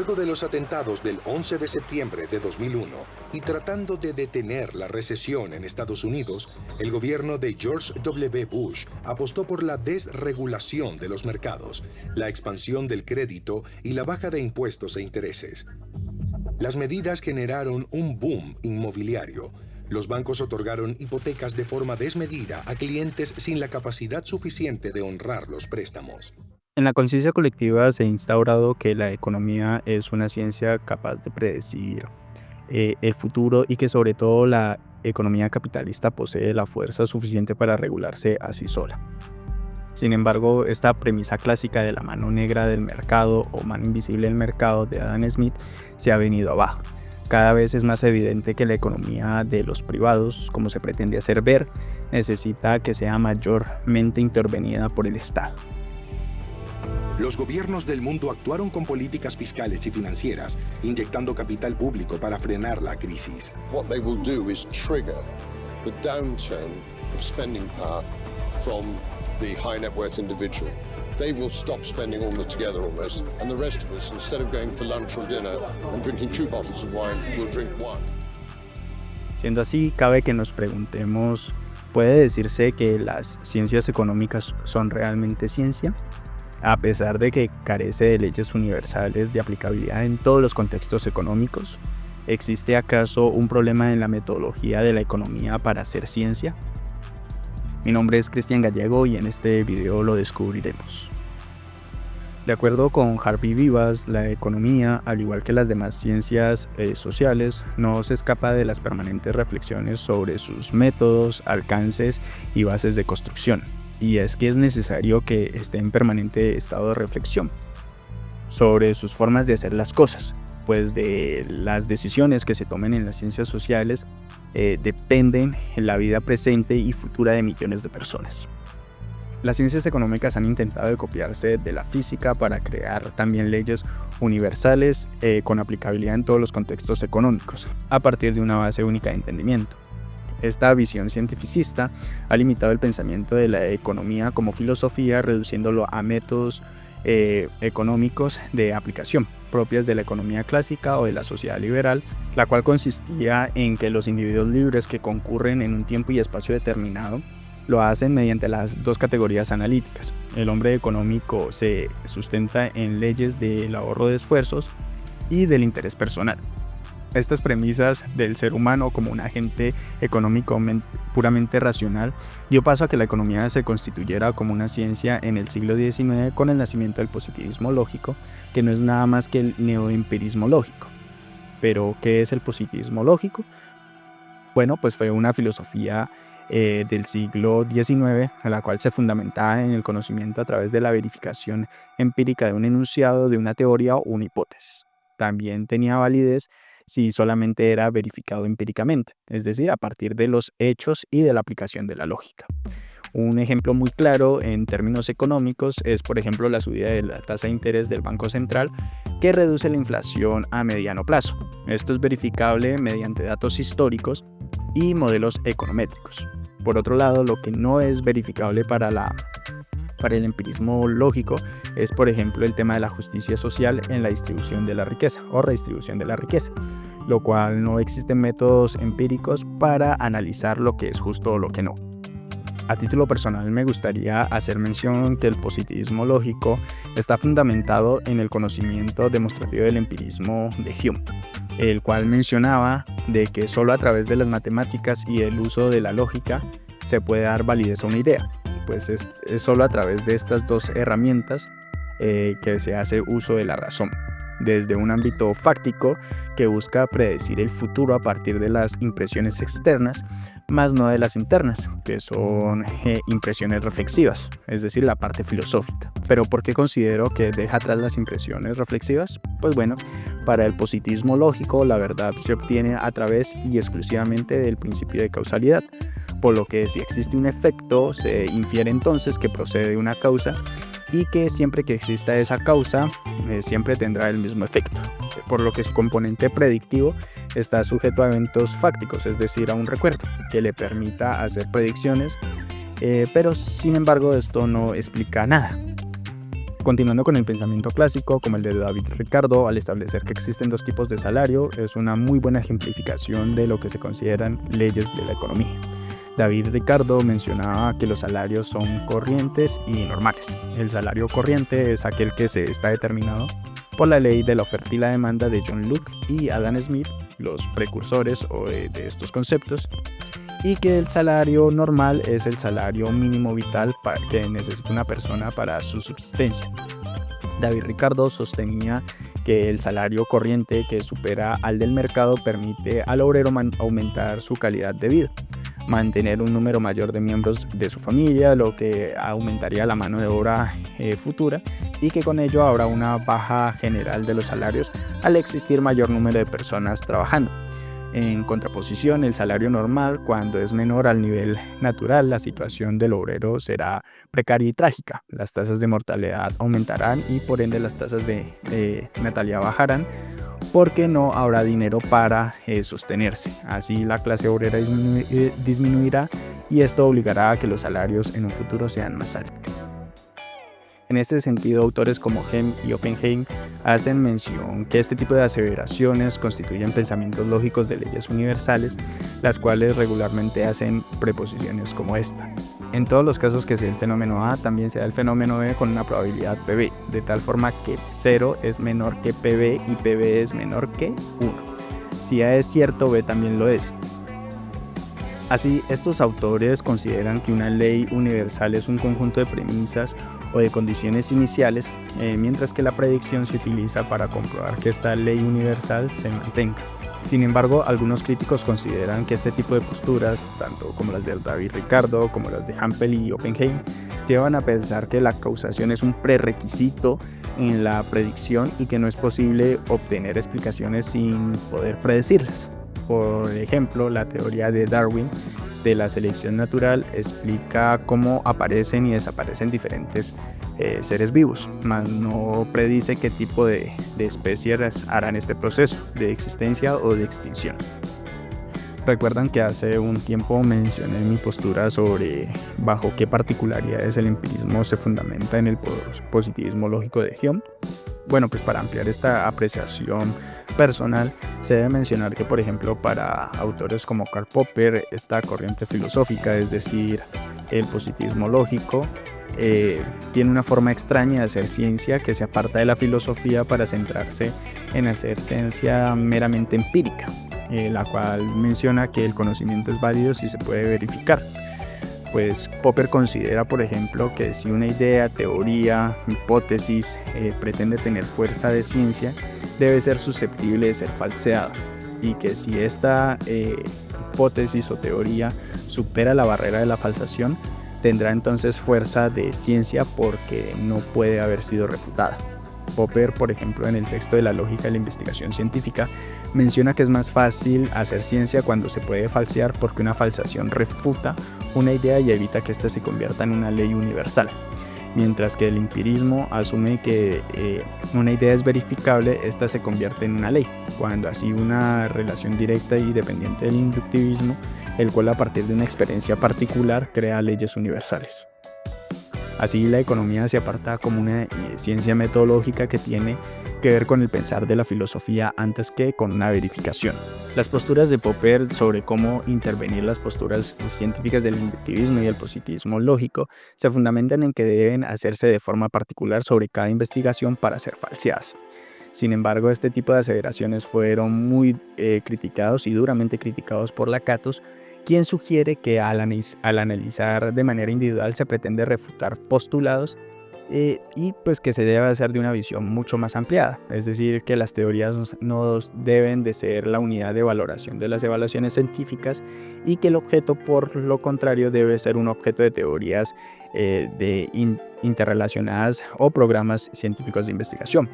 Luego de los atentados del 11 de septiembre de 2001 y tratando de detener la recesión en Estados Unidos, el gobierno de George W. Bush apostó por la desregulación de los mercados, la expansión del crédito y la baja de impuestos e intereses. Las medidas generaron un boom inmobiliario. Los bancos otorgaron hipotecas de forma desmedida a clientes sin la capacidad suficiente de honrar los préstamos. En la conciencia colectiva se ha instaurado que la economía es una ciencia capaz de predecir el futuro y que sobre todo la economía capitalista posee la fuerza suficiente para regularse a sí sola. Sin embargo, esta premisa clásica de la mano negra del mercado o mano invisible del mercado de Adam Smith se ha venido abajo. Cada vez es más evidente que la economía de los privados, como se pretende hacer ver, necesita que sea mayormente intervenida por el Estado. Los gobiernos del mundo actuaron con políticas fiscales y financieras, inyectando capital público para frenar la crisis. What they will do is trigger the downturn of spending power from the high net worth individual. They will stop spending altogether almost, and the rest of us, instead of going for lunch or dinner and drinking 2 bottles of wine, will drink one. Siendo así, cabe que nos preguntemos, ¿puede decirse que las ciencias económicas son realmente ciencia? A pesar de que carece de leyes universales de aplicabilidad en todos los contextos económicos, ¿existe acaso un problema en la metodología de la economía para hacer ciencia? Mi nombre es Cristian Gallego y en este video lo descubriremos. De acuerdo con Harvey Vivas, la economía, al igual que las demás ciencias sociales, no se escapa de las permanentes reflexiones sobre sus métodos, alcances y bases de construcción. Y es que es necesario que esté en permanente estado de reflexión sobre sus formas de hacer las cosas, pues de las decisiones que se tomen en las ciencias sociales dependen en la vida presente y futura de millones de personas. Las ciencias económicas han intentado copiarse de la física para crear también leyes universales con aplicabilidad en todos los contextos económicos, a partir de una base única de entendimiento. Esta visión cientificista ha limitado el pensamiento de la economía como filosofía, reduciéndolo a métodos económicos de aplicación, propias de la economía clásica o de la sociedad liberal, la cual consistía en que los individuos libres que concurren en un tiempo y espacio determinado lo hacen mediante las dos categorías analíticas. El hombre económico se sustenta en leyes del ahorro de esfuerzos y del interés personal. Estas premisas del ser humano como un agente económico puramente racional dio paso a que la economía se constituyera como una ciencia en el siglo XIX con el nacimiento del positivismo lógico, que no es nada más que el neoempirismo lógico. ¿Pero qué es el positivismo lógico? Bueno, pues fue una filosofía del siglo XIX, a la cual se fundamentaba en el conocimiento a través de la verificación empírica de un enunciado, de una teoría o una hipótesis. También tenía validez si solamente era verificado empíricamente, es decir, a partir de los hechos y de la aplicación de la lógica. Un ejemplo muy claro en términos económicos es, por ejemplo, la subida de la tasa de interés del Banco Central, que reduce la inflación a mediano plazo. Esto es verificable mediante datos históricos y modelos econométricos. Por otro lado, lo que no es verificable para el empirismo lógico es, por ejemplo, el tema de la justicia social en la distribución de la riqueza o redistribución de la riqueza, lo cual no existen métodos empíricos para analizar lo que es justo o lo que no. A título personal me gustaría hacer mención que el positivismo lógico está fundamentado en el conocimiento demostrativo del empirismo de Hume, el cual mencionaba de que solo a través de las matemáticas y el uso de la lógica se puede dar validez a una idea. Pues es solo a través de estas dos herramientas que se hace uso de la razón, desde un ámbito fáctico que busca predecir el futuro a partir de las impresiones externas, más no de las internas, que son impresiones reflexivas, es decir, la parte filosófica. ¿Pero por qué considero que deja atrás las impresiones reflexivas? Pues bueno, para el positivismo lógico, la verdad se obtiene a través y exclusivamente del principio de causalidad, por lo que si existe un efecto, se infiere entonces que procede de una causa y que siempre que exista esa causa, siempre tendrá el mismo efecto, por lo que su componente predictivo está sujeto a eventos fácticos, es decir, a un recuerdo que le permita hacer predicciones, pero sin embargo esto no explica nada. Continuando con el pensamiento clásico, como el de David Ricardo, al establecer que existen dos tipos de salario, es una muy buena ejemplificación de lo que se consideran leyes de la economía. David Ricardo mencionaba que los salarios son corrientes y normales. El salario corriente es aquel que se está determinado por la ley de la oferta y la demanda de John Locke y Adam Smith, los precursores de estos conceptos, y que el salario normal es el salario mínimo vital que necesita una persona para su subsistencia. David Ricardo sostenía que el salario corriente que supera al del mercado permite al obrero aumentar su calidad de vida, mantener un número mayor de miembros de su familia, lo que aumentaría la mano de obra futura, y que con ello habrá una baja general de los salarios al existir mayor número de personas trabajando. En contraposición, el salario normal, cuando es menor al nivel natural, la situación del obrero será precaria y trágica. Las tasas de mortalidad aumentarán y por ende las tasas de natalidad bajarán, porque no habrá dinero para sostenerse. Así la clase obrera disminuirá y esto obligará a que los salarios en un futuro sean más altos. En este sentido, autores como Hem y Oppenheim hacen mención que este tipo de aseveraciones constituyen pensamientos lógicos de leyes universales, las cuales regularmente hacen preposiciones como esta. En todos los casos que se dé el fenómeno A, también se da el fenómeno B con una probabilidad PB, de tal forma que 0 es menor que PB y PB es menor que 1. Si A es cierto, B también lo es. Así, estos autores consideran que una ley universal es un conjunto de premisas o de condiciones iniciales, mientras que la predicción se utiliza para comprobar que esta ley universal se mantenga. Sin embargo, algunos críticos consideran que este tipo de posturas, tanto como las de David Ricardo como las de Hampel y Oppenheim, llevan a pensar que la causación es un prerequisito en la predicción y que no es posible obtener explicaciones sin poder predecirlas. Por ejemplo, la teoría de Darwin de la selección natural explica cómo aparecen y desaparecen diferentes seres vivos, mas no predice qué tipo de especies harán este proceso de existencia o de extinción. Recuerdan que hace un tiempo mencioné mi postura sobre bajo qué particularidades el empirismo se fundamenta en el positivismo lógico de Hume. Bueno, pues para ampliar esta apreciación personal, se debe mencionar que, por ejemplo, para autores como Karl Popper, esta corriente filosófica, es decir, el positivismo lógico, tiene una forma extraña de hacer ciencia que se aparta de la filosofía para centrarse en hacer ciencia meramente empírica, la cual menciona que el conocimiento es válido si se puede verificar. Pues Popper considera, por ejemplo, que si una idea, teoría, hipótesis pretende tener fuerza de ciencia, debe ser susceptible de ser falseada, y que si esta hipótesis o teoría supera la barrera de la falsación, tendrá entonces fuerza de ciencia porque no puede haber sido refutada. Popper, por ejemplo, en el texto de la lógica de la investigación científica, menciona que es más fácil hacer ciencia cuando se puede falsear porque una falsación refuta una idea y evita que ésta se convierta en una ley universal. Mientras que el empirismo asume que una idea es verificable, ésta se convierte en una ley, cuando así una relación directa y dependiente del inductivismo, el cual a partir de una experiencia particular crea leyes universales. Así la economía se aparta como una ciencia metodológica que tiene que ver con el pensar de la filosofía antes que con una verificación. Las posturas de Popper sobre cómo intervenir las posturas científicas del inductivismo y el positivismo lógico se fundamentan en que deben hacerse de forma particular sobre cada investigación para ser falseadas. Sin embargo, este tipo de aseveraciones fueron muy criticados y duramente criticados por Lakatos, quien sugiere que al analizar de manera individual se pretende refutar postulados y pues que se debe hacer de una visión mucho más ampliada, es decir, que las teorías no deben de ser la unidad de valoración de las evaluaciones científicas y que el objeto, por lo contrario, debe ser un objeto de teorías interrelacionadas o programas científicos de investigación.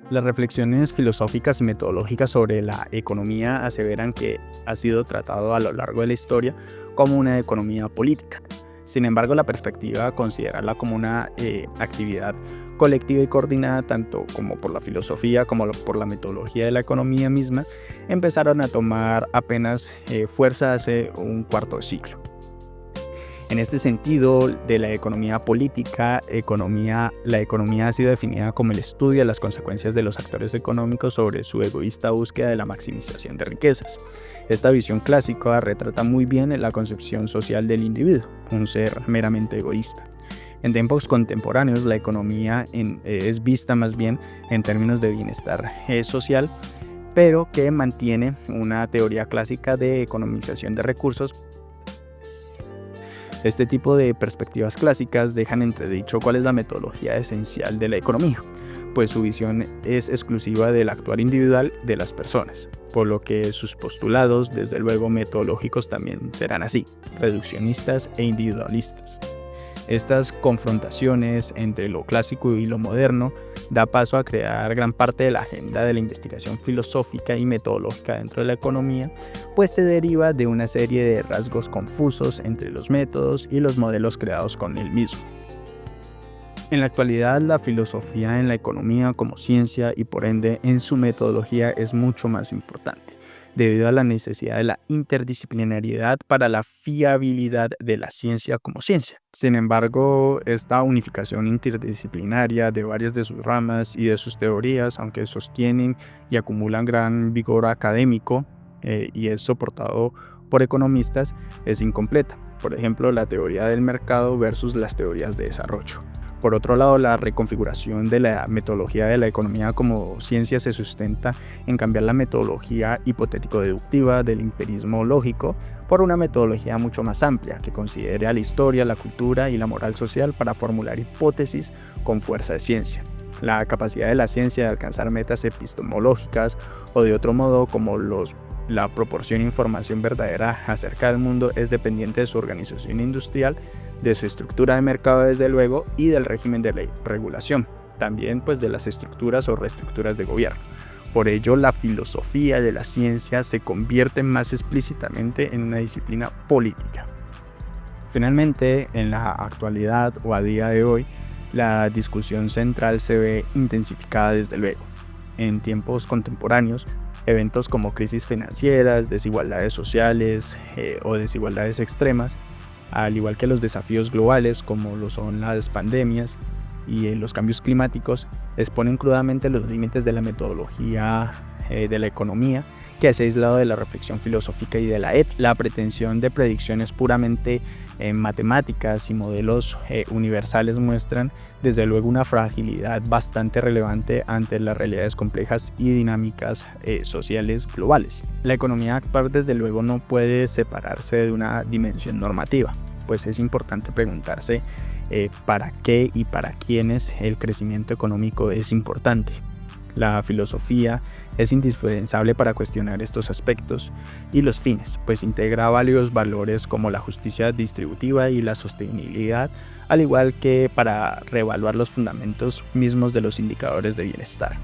Las reflexiones filosóficas y metodológicas sobre la economía aseveran que ha sido tratado a lo largo de la historia como una economía política. Sin embargo, la perspectiva considerarla como una actividad colectiva y coordinada tanto como por la filosofía como por la metodología de la economía misma empezaron a tomar apenas fuerza hace un cuarto de siglo. En este sentido, de la economía política, la economía ha sido definida como el estudio de las consecuencias de los actores económicos sobre su egoísta búsqueda de la maximización de riquezas. Esta visión clásica retrata muy bien la concepción social del individuo, un ser meramente egoísta. En tiempos contemporáneos, la economía es vista más bien en términos de bienestar social, pero que mantiene una teoría clásica de economización de recursos. Este tipo de perspectivas clásicas dejan entredicho cuál es la metodología esencial de la economía, pues su visión es exclusiva del actuar individual de las personas, por lo que sus postulados, desde luego metodológicos, también serán así, reduccionistas e individualistas. Estas confrontaciones entre lo clásico y lo moderno da paso a crear gran parte de la agenda de la investigación filosófica y metodológica dentro de la economía, pues se deriva de una serie de rasgos confusos entre los métodos y los modelos creados con el mismo. En la actualidad, la filosofía en la economía como ciencia y por ende en su metodología es mucho más importante, debido a la necesidad de la interdisciplinariedad para la fiabilidad de la ciencia como ciencia. Sin embargo, esta unificación interdisciplinaria de varias de sus ramas y de sus teorías, aunque sostienen y acumulan gran vigor académico y es soportado por economistas, es incompleta. Por ejemplo, la teoría del mercado versus las teorías de desarrollo. Por otro lado, la reconfiguración de la metodología de la economía como ciencia se sustenta en cambiar la metodología hipotético-deductiva del empirismo lógico por una metodología mucho más amplia que considere a la historia, la cultura y la moral social para formular hipótesis con fuerza de ciencia. La capacidad de la ciencia de alcanzar metas epistemológicas o de otro modo como la proporción de información verdadera acerca del mundo es dependiente de su organización industrial, de su estructura de mercado desde luego y del régimen de regulación, también pues de las estructuras o reestructuras de gobierno. Por ello, la filosofía de la ciencia se convierte más explícitamente en una disciplina política. Finalmente, en la actualidad o a día de hoy, la discusión central se ve intensificada desde luego. En tiempos contemporáneos, eventos como crisis financieras, desigualdades sociales o desigualdades extremas, al igual que los desafíos globales como lo son las pandemias y los cambios climáticos, exponen crudamente los límites de la metodología de la economía, que se ha aislado de la reflexión filosófica y de la ética. La pretensión de predicciones puramente matemáticas y modelos universales muestran desde luego una fragilidad bastante relevante ante las realidades complejas y dinámicas sociales globales. La economía actual desde luego no puede separarse de una dimensión normativa, pues es importante preguntarse para qué y para quiénes el crecimiento económico es importante. La filosofía es indispensable para cuestionar estos aspectos y los fines, pues integra varios valores como la justicia distributiva y la sostenibilidad, al igual que para reevaluar los fundamentos mismos de los indicadores de bienestar.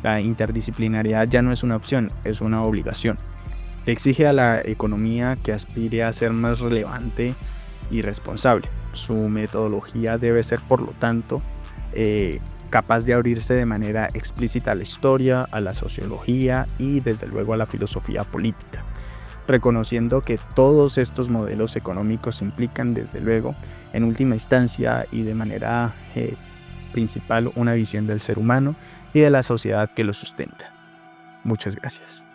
La interdisciplinariedad ya no es una opción, es una obligación. Exige a la economía que aspire a ser más relevante y responsable. Su metodología debe ser, por lo tanto, capaz de abrirse de manera explícita a la historia, a la sociología y desde luego a la filosofía política, reconociendo que todos estos modelos económicos implican desde luego en última instancia y de manera principal una visión del ser humano y de la sociedad que lo sustenta. Muchas gracias.